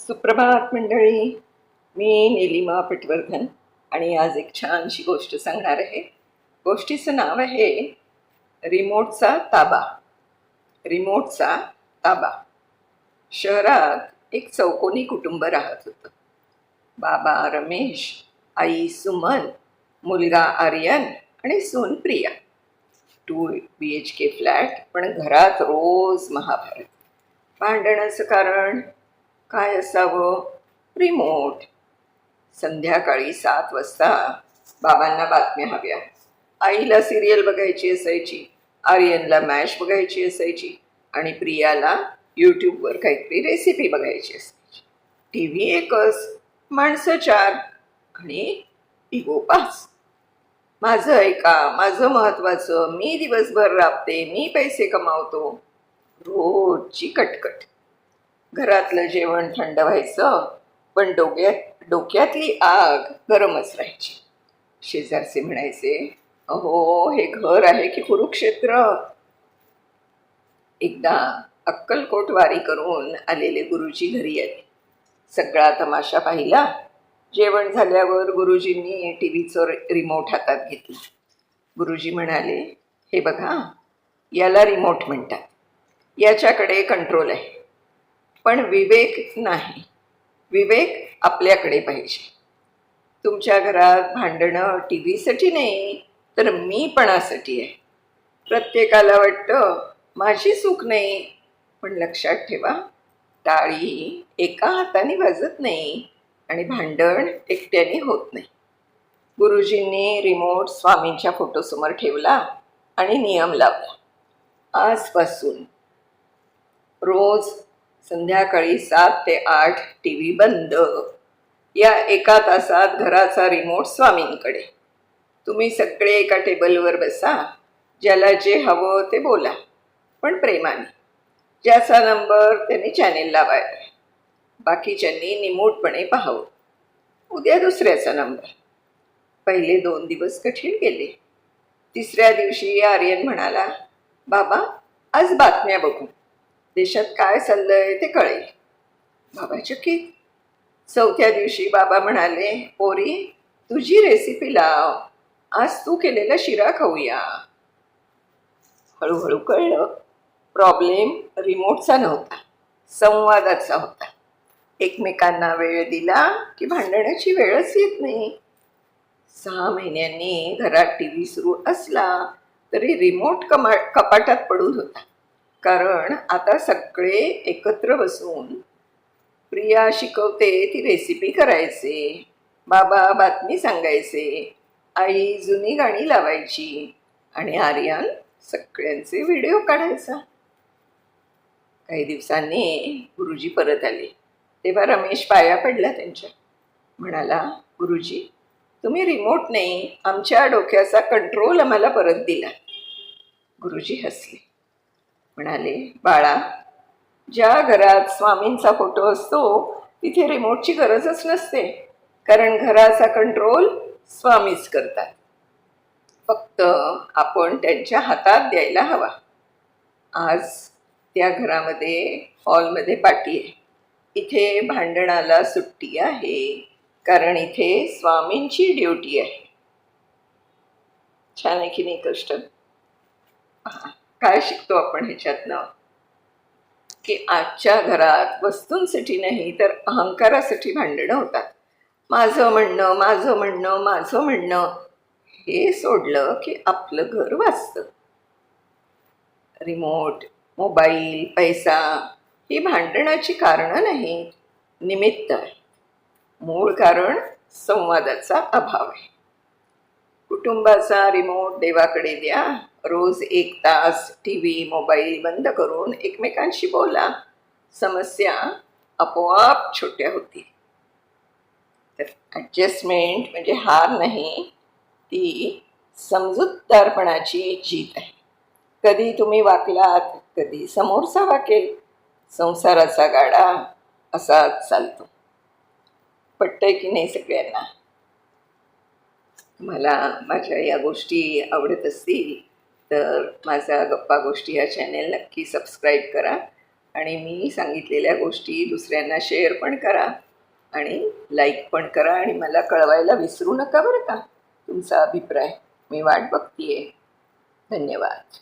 सुप्रभात मंडळी. मी नीलिमा पटवर्धन आणि आज एक छानशी गोष्ट सांगणार आहे. गोष्टीचं नाव आहे रिमोटचा ताबा. रिमोटचा ताबा. शहरात एक चौकोनी कुटुंब राहत होतं. बाबा रमेश, आई सुमन, मुलगा आर्यन आणि सून प्रिया. 2 BHK फ्लॅट, पण घरात रोज महाभारत. भांडणाचं कारण काय असावं? रिमोट. संध्याकाळी 7 वाजता बाबांना बातम्या हव्या, आईला सिरियल बघायची असायची, आर्यनला मॅच बघायची असायची आणि प्रियाला यूट्यूबवर काहीतरी रेसिपी बघायची असायची. टी व्ही एकच, माणसं 4 आणि इगो 5. माझं ऐका, माझं महत्त्वाचं, मी दिवसभर राबते, मी पैसे कमावतो. रोजची कटकट. घरातलं जेवण थंड व्हायचं, पण डोक्यातली आग गरमच राहायची. शेजारचे म्हणायचे, अहो हे घर आहे की कुरुक्षेत्र. एकदा अक्कलकोट वारी करून आलेले गुरुजी घरी आले. सगळा तमाशा पाहिला. जेवण झाल्यावर गुरुजींनी टी व्हीचं रिमोट हातात घेतला. गुरुजी म्हणाले, हे बघा, याला रिमोट म्हणतात, याच्याकडे कंट्रोल आहे, पण विवेक नाही. विवेक आपल्याकडे पाहिजे. तुमच्या घरात भांडणं टी व्हीसाठी नाही, तर मीपणासाठी आहे. प्रत्येकाला वाटतं माझी चूक नाही, पण लक्षात ठेवा, टाळी एका हाताने वाजत नाही आणि भांडण एकट्याने होत नाही. गुरुजींनी रिमोट स्वामींच्या फोटोसमोर ठेवला आणि नियम लावला. आजपासून रोज संध्याकाळी 7 ते 8 टी व्ही बंद. या 1 तासात घराचा रिमोट स्वामींकडे. तुम्ही सगळे एका टेबलवर बसा. ज्याला जे हवं ते बोला, पण प्रेमाने. ज्याचा नंबर त्यांनी चॅनेल लावायला, बाकीच्यांनी निमूटपणे पाहावं. उद्या दुसऱ्याचा नंबर. पहिले 2 दिवस कठीण गेले. 3ऱ्या दिवशी आर्यन म्हणाला, बाबा आज बातम्या बघू, देशात काय चाललंय ते कळेल. बाबा चकित. 4थ्या दिवशी बाबा म्हणाले, पोरी तुझी रेसिपी लाव, आज तू केलेला शिरा खाऊया. हळूहळू कळलं, प्रॉब्लेम रिमोटचा नव्हता, संवादाचा होता. एकमेकांना वेळ दिला की भांडण्याची वेळच येत नाही. 6 महिन्यांनी घरात टी व्ही सुरू असला तरी रिमोट कपाटात पडून होता. कारण आता सगळे एकत्र बसून प्रिया शिकवते ती रेसिपी करायचे, बाबा बातमी सांगायचे, आई जुनी गाणी लावायची आणि आर्यन सगळ्यांचे व्हिडिओ काढायचा. काही दिवसांनी गुरुजी परत आले. तेव्हा रमेश पाया पडला त्यांच्या. म्हणाला, गुरुजी तुम्ही रिमोट नाही, आमच्या डोक्याचा कंट्रोल आम्हाला परत दिला. गुरुजी हसले. म्हणाले, बाळा, ज्या घरात स्वामींचा फोटो असतो तिथे रिमोटची गरजच नसते, कारण घराचा कंट्रोल स्वामीच करतात. फक्त आपण त्यांच्या हातात द्यायला हवा. आज त्या घरामध्ये हॉलमध्ये पार्टी आहे. इथे भांडणाला सुट्टी आहे, कारण इथे स्वामींची ड्युटी आहे. छान आहे की नाही कष्ट? काय शिकतो आपण ह्याच्यातनं? की आजच्या घरात वस्तूंसाठी नाही तर अहंकारासाठी भांडणं होतात. माझं म्हणणं, माझं म्हणणं, माझं म्हणणं हे सोडलं की आपलं घर वाचतं. रिमोट, मोबाईल, पैसा ही भांडणाची कारणं नाहीत, निमित्त आहे. मूळ कारण संवादाचा अभाव आहे. कुटुंबाचा रिमोट देवाकडे द्या. रोज 1 तास टी व्ही, मोबाईल बंद करून एकमेकांशी बोला. समस्या आपोआप छोट्या होतील. तर ॲडजस्टमेंट म्हणजे हार नाही, ती समजूतदारपणाची जीत आहे. कधी तुम्ही वाकलात, कधी समोरचा वाकेल. संसाराचा गाडा असाच चालतो. पटतंय की नाही सगळ्यांना? तुम्हाला माझ्या या गोष्टी आवडत असतील तर माझा गप्पा गोष्टी हा चॅनेल नक्की सबस्क्राईब करा आणि मी सांगितलेल्या गोष्टी दुसऱ्यांना शेअर पण करा आणि लाईक पण करा आणि मला कळवायला विसरू नका बरं का तुमचा अभिप्राय. मी वाट बघतीये. धन्यवाद.